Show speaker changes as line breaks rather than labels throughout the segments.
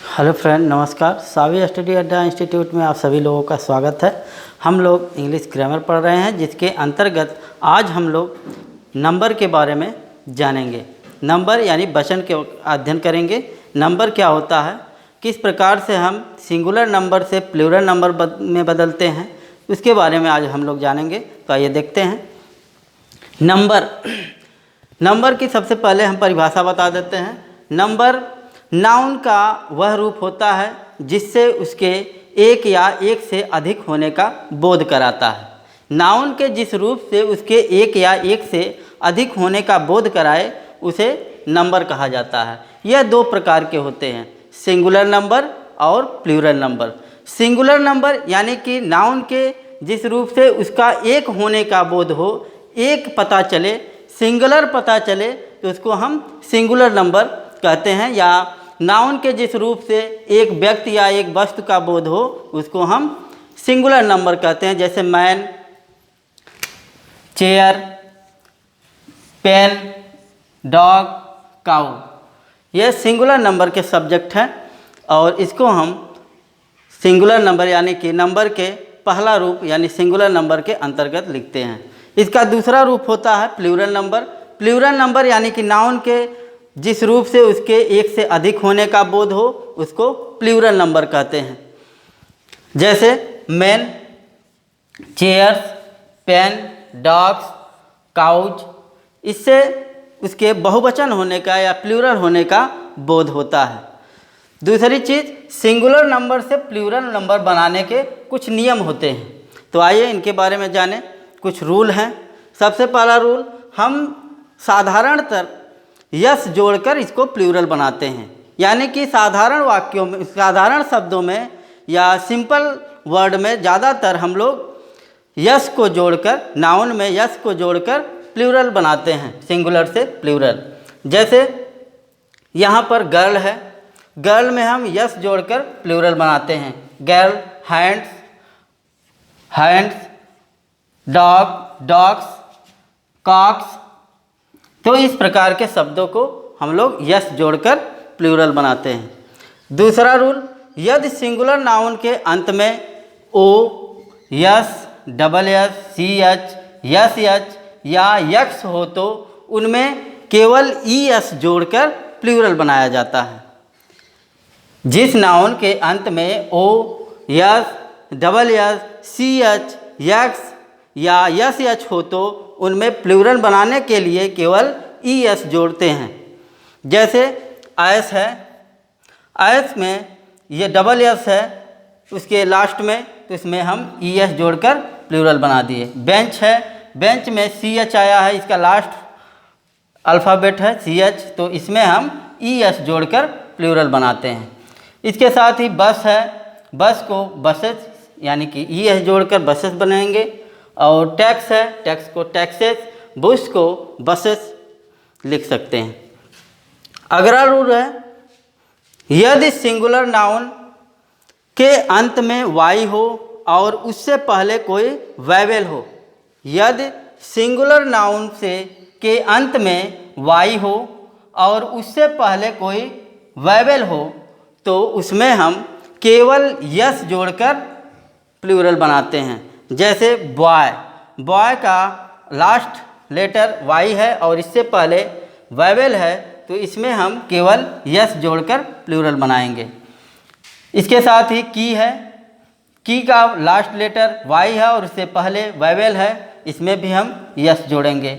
Hello friend, नमस्कार। सावी study अड्डा institute में आप सभी लोगों का स्वागत है। हम लोग इंग्लिश ग्रामर पढ़ रहे हैं, जिसके अंतर्गत आज हम लोग नंबर के बारे में जानेंगे। नंबर यानी वचन के अध्ययन करेंगे। नंबर क्या होता है, किस प्रकार से हम सिंगुलर नंबर से प्लूरल नंबर में बदलते हैं, उसके बारे में आज हम लोग जानेंगे। तो आइए देखते हैं। नंबर की सबसे पहले हम परिभाषा बता देते हैं। नंबर नाउन का वह रूप होता है जिससे उसके एक या एक से अधिक होने का बोध कराता है। नाउन के जिस रूप से उसके एक या एक से अधिक होने का बोध कराए उसे नंबर कहा जाता है। यह दो प्रकार के होते हैं, सिंगुलर नंबर और प्लूरल नंबर। सिंगुलर नंबर यानी कि नाउन के जिस रूप से उसका एक होने का बोध हो, एक पता चले, सिंगुलर पता चले, तो उसको हम सिंगुलर नंबर कहते हैं। या नाउन के जिस रूप से एक व्यक्ति या एक वस्तु का बोध हो, उसको हम सिंगुलर नंबर कहते हैं। जैसे मैन, चेयर, पेन, डॉग, काऊ, ये सिंगुलर नंबर के सब्जेक्ट हैं और इसको हम सिंगुलर नंबर यानी कि नंबर के पहला रूप यानी सिंगुलर नंबर के अंतर्गत लिखते हैं। इसका दूसरा रूप होता है प्लूरल नंबर। प्लूरल नंबर यानी कि नाउन के जिस रूप से उसके एक से अधिक होने का बोध हो, उसको प्लूरल नंबर कहते हैं। जैसे man, chairs, pen, dogs, couch, इससे उसके बहुवचन होने का या प्लूरल होने का बोध होता है। दूसरी चीज़, सिंगुलर नंबर से प्लूरल नंबर बनाने के कुछ नियम होते हैं। तो आइए इनके बारे में जानें। कुछ रूल हैं। सबसे पहला रूल, हम साधारणतः यस जोड़कर इसको प्लूरल बनाते हैं। यानी कि साधारण वाक्यों में, साधारण शब्दों में या सिंपल वर्ड में ज़्यादातर हम लोग यस को जोड़कर, नाउन में यस को जोड़कर प्लूरल बनाते हैं, सिंगुलर से प्लूरल। जैसे यहाँ पर गर्ल है, गर्ल में हम यस जोड़कर प्लूरल बनाते हैं। Girl, hands, hands, dog, dogs, cocks. तो इस प्रकार के शब्दों को हम लोग यस जोड़कर प्लूरल बनाते हैं। दूसरा रूल, यदि सिंगुलर नाउन के अंत में O, S, double S, C H, S H या यक्स हो तो उनमें केवल ई एस जोड़कर प्लूरल बनाया जाता है। जिस नाउन के अंत में O, S, double S, C H, X या यस एच हो तो उनमें प्लूरल बनाने के लिए केवल ई एस जोड़ते हैं। जैसे एस है, एस में ये डबल एस है उसके लास्ट में, तो इसमें हम ई एस जोड़कर प्लूरल बना दिए। बेंच है, बेंच में सी एच आया है, इसका लास्ट अल्फ़ाबेट है सी एच, तो इसमें हम ई एस जोड़कर प्लूरल बनाते हैं। इसके साथ ही बस है, बस को बसेस यानी कि ई एस जोड़कर बसेस बनाएंगे। और टैक्स है, टैक्स को टैक्सेस, बुस को बसेस लिख सकते हैं। अगला रूल है, यदि सिंगुलर नाउन के अंत में वाई हो और उससे पहले कोई वैवेल हो, यदि सिंगुलर नाउन से के अंत में वाई हो और उससे पहले कोई वैवेल हो, तो उसमें हम केवल यस जोड़कर प्लूरल बनाते हैं। जैसे बॉय, बॉय का लास्ट लेटर वाई है और इससे पहले वैवेल है, तो इसमें हम केवल यस जोड़कर प्लूरल बनाएंगे। इसके साथ ही की है, की का लास्ट लेटर वाई है और उससे पहले वैवेल है, इसमें भी हम यस जोड़ेंगे,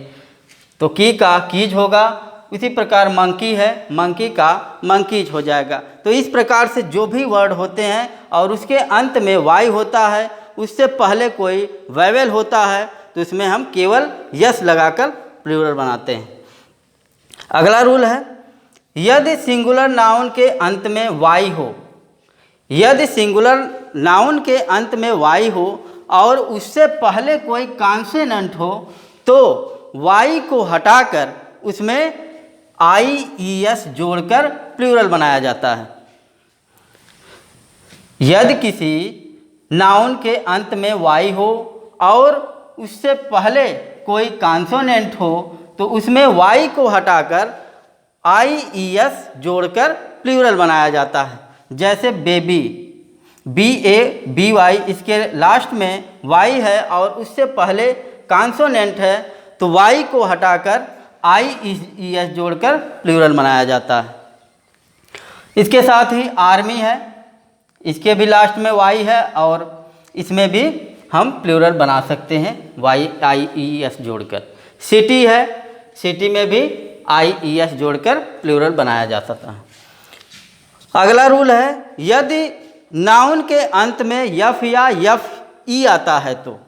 तो की का कीज होगा। इसी प्रकार मंकी है, मंकी का मंकीज हो जाएगा। तो इस प्रकार से जो भी वर्ड होते हैं और उसके अंत में वाई होता है, उससे पहले कोई वैवेल होता है, तो इसमें हम केवल यस लगाकर प्लूरल बनाते हैं। अगला रूल है, यदि सिंगुलर नाउन के अंत में वाई हो, यदि सिंगुलर नाउन के अंत में वाई हो और उससे पहले कोई कॉन्सोनेंट हो, तो वाई को हटाकर उसमें आई ई एस जोड़कर प्लूरल बनाया जाता है। यदि किसी नाउन के अंत में वाई हो और उससे पहले कोई कॉन्सोनेंट हो, तो उसमें वाई को हटाकर आई ई एस जोड़कर प्लूरल बनाया जाता है। जैसे बेबी, BABY, इसके लास्ट में Y है और उससे पहले कॉन्सोनेंट है, तो Y को हटाकर IES जोड़कर प्लूरल बनाया जाता है। इसके साथ ही आर्मी है, इसके भी लास्ट में Y है और इसमें भी हम प्लूरल बना सकते हैं IES जोड़कर। सिटी है, सिटी में भी IES जोड़कर प्लूरल बनाया जा सकता है। अगला रूल है, यदि नाउन के अंत में यफ या FE आता है तो,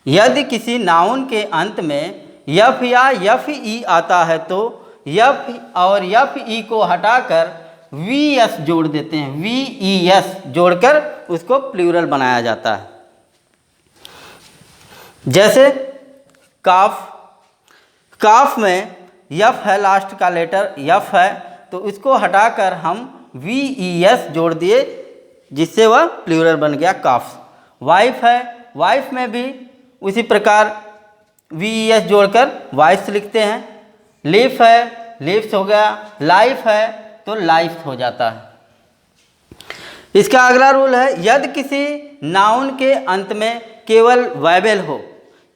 यदि किसी नाउन के अंत में यफ या FE आता है तो यफ और FE को हटाकर VS जोड़ देते हैं, VES जोड़कर उसको प्लूरल बनाया जाता है। जैसे काफ, काफ में यफ है, लास्ट का लेटर यफ है, तो इसको हटाकर हम VES जोड़ दिए जिससे वह प्लूरल बन गया काफ। वाइफ है, वाइफ में भी उसी प्रकार VES जोड़कर वाइफ्स लिखते हैं। लीफ है, लीव्स हो गया। लाइफ है तो लाइफ हो जाता है। इसका अगला रूल है, यदि किसी नाउन के अंत में केवल वावेल हो,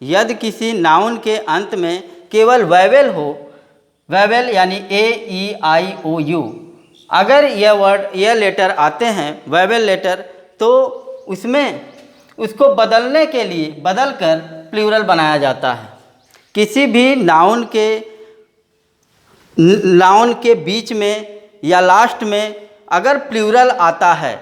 यदि किसी नाउन के अंत में केवल वावेल हो, वावेल यानी AEIOU, अगर यह वर्ड, यह लेटर आते हैं वावेल लेटर, तो उसमें उसको बदलने के लिए बदलकर प्लूरल बनाया जाता है। किसी भी नाउन के बीच में या लास्ट में अगर प्लूरल आता है,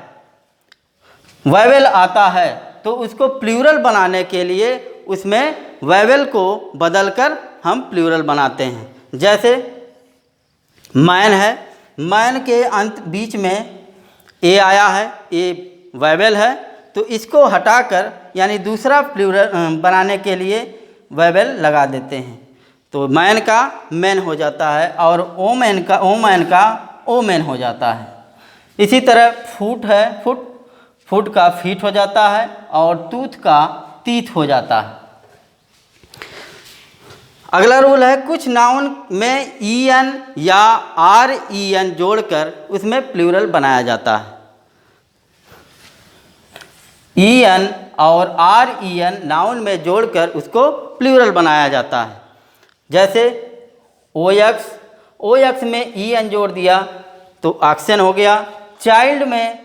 वावेल आता है, तो उसको प्लूरल बनाने के लिए उसमें वावेल को बदलकर हम प्लूरल बनाते हैं। जैसे मैन है, मैन के अंत बीच में ए आया है, ए वावेल है, तो इसको हटाकर यानी दूसरा प्लूरल बनाने के लिए वावेल लगा देते हैं, तो मैन का मैन हो जाता है और ओमैन का ओमैन हो जाता है। इसी तरह फुट है, फुट का फीट हो जाता है और टूथ का तीत हो जाता है। अगला रूल है, कुछ नाउन में EN या REN जोड़कर उसमें प्लूरल बनाया जाता है। EN और REN नाउन में जोड़कर उसको प्लूरल बनाया जाता है। जैसे OX में EN जोड़ दिया तो ऑक्सन हो गया। चाइल्ड में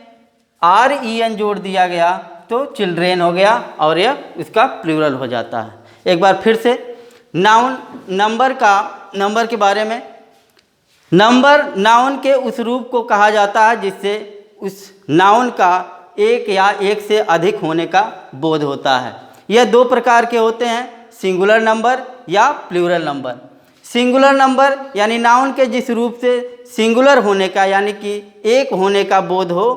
REN जोड़ दिया गया तो चिल्ड्रेन हो गया और यह उसका प्लूरल हो जाता है। एक बार फिर से नंबर के बारे में, नंबर नाउन के उस रूप को कहा जाता है जिससे उस नाउन का एक या एक से अधिक होने का बोध होता है। यह दो प्रकार के होते हैं, सिंगुलर नंबर या प्लूरल नंबर। सिंगुलर नंबर यानी नाउन के जिस रूप से सिंगुलर होने का यानी कि एक होने का बोध हो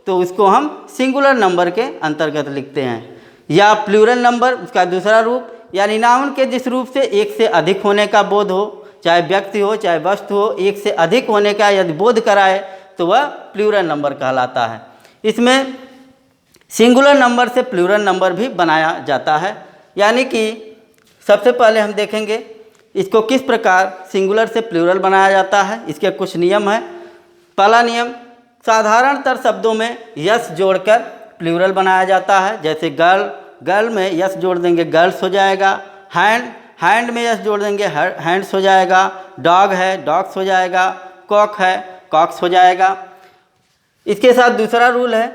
तो उसको हम सिंगुलर नंबर के अंतर्गत लिखते हैं। या प्लूरल नंबर उसका दूसरा रूप यानी नाउन के जिस रूप से एक से अधिक होने का बोध हो, चाहे व्यक्ति हो चाहे वस्तु हो, एक से अधिक होने का यदि बोध कराए तो वह प्लूरल नंबर कहलाता है। इसमें सिंगुलर नंबर से प्लूरल नंबर भी बनाया जाता है। यानी कि सबसे पहले हम देखेंगे इसको किस प्रकार सिंगुलर से प्लूरल बनाया जाता है। इसके कुछ नियम हैं। पहला नियम, साधारणतर शब्दों में यस जोड़कर प्लूरल बनाया जाता है। जैसे गर्ल में यस जोड़ देंगे गर्ल्स हो जाएगा। हैंड में यस जोड़ देंगे हैंड्स हो जाएगा। डॉग है डॉग्स हो जाएगा। कॉक है कॉक्स हो जाएगा। इसके साथ दूसरा रूल है,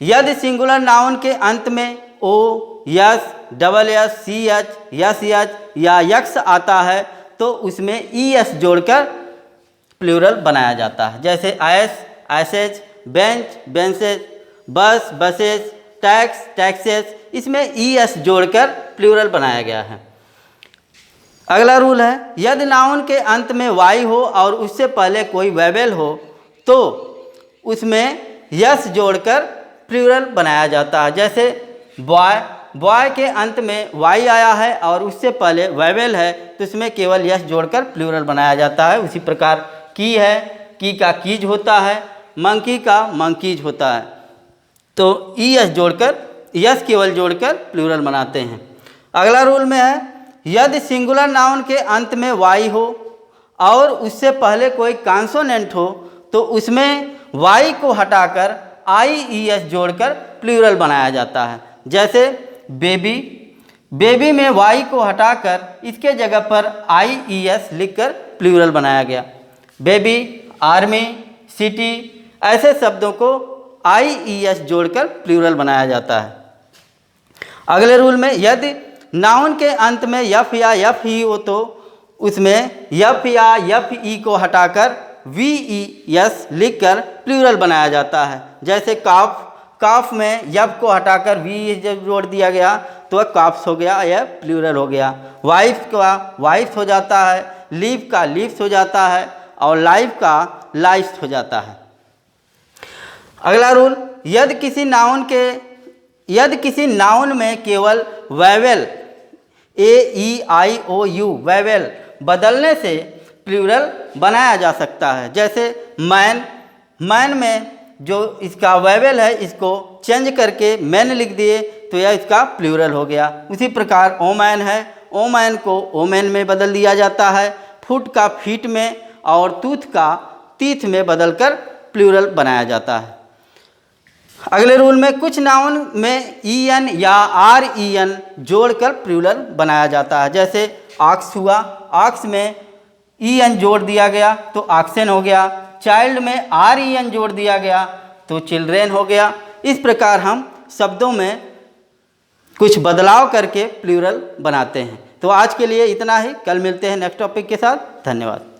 यदि सिंगुलर नाउन के अंत में O, S, double S, C H, S H या यक्स आता है तो उसमें ES जोड़कर प्लूरल बनाया जाता है। जैसे आयस, आयसेज, बेंच, बेंसेज, बस, बसेज, टैक्स, टैक्सेस, इसमें ES जोड़कर प्लूरल बनाया गया है। अगला रूल है, यदि नाउन के अंत में Y हो और उससे पहले कोई वेवेल हो तो उसमें यस जोड़कर प्लूरल बनाया जाता है। जैसे बॉय के अंत में Y आया है और उससे पहले वेवेल है तो इसमें केवल यस जोड़कर प्लूरल बनाया जाता है। उसी प्रकार की है, की का कीज होता है, मंकी का मंकीज होता है, तो ES जोड़कर यस केवल जोड़कर प्लूरल बनाते हैं। अगला रूल में है, यदि सिंगुलर नाउन के अंत में Y हो और उससे पहले कोई कॉन्सोनेंट हो तो उसमें वाई को हटाकर IES जोड़कर प्लूरल बनाया जाता है। जैसे बेबी, बेबी में वाई को हटाकर इसके जगह पर IES लिखकर प्लूरल बनाया गया। बेबी, आर्मी, सिटी, ऐसे शब्दों को IES जोड़कर प्लूरल बनाया जाता है। अगले रूल में यदि नाउन के अंत में यफ या यफ ई हो तो उसमें यफ या यफ ई को हटाकर VES लिखकर प्लूरल बनाया जाता है। जैसे काफ, काफ में यफ को हटाकर वी जब जोड़ दिया गया तो वह काफ्स हो गया, यह प्लूरल हो गया। वाइफ का वाइफ्स हो जाता है, लीव का लीव्स हो जाता है और लाइफ का लाइफ्स हो जाता है। अगला रूल, यदि किसी नाउन में केवल वेवेल AEIOU वेवेल बदलने से प्लूरल बनाया जा सकता है। जैसे मैन, मैन में जो इसका वेवेल है इसको चेंज करके मैन लिख दिए तो यह इसका प्लूरल हो गया। उसी प्रकार ओमैन है, ओमैन को ओमेन में बदल दिया जाता है। फुट का फीट में और टूथ का टीथ में बदलकर प्लूरल बनाया जाता है। अगले रूल में कुछ नाउन में EN या REN जोड़कर प्लूरल बनाया जाता है। जैसे ऑक्स हुआ, ऑक्स में EN जोड़ दिया गया तो ऑक्सन हो गया। चाइल्ड में REN जोड़ दिया गया तो चिल्ड्रेन हो गया। इस प्रकार हम शब्दों में कुछ बदलाव करके प्लूरल बनाते हैं। तो आज के लिए इतना ही, कल मिलते हैं नेक्स्ट टॉपिक के साथ। धन्यवाद।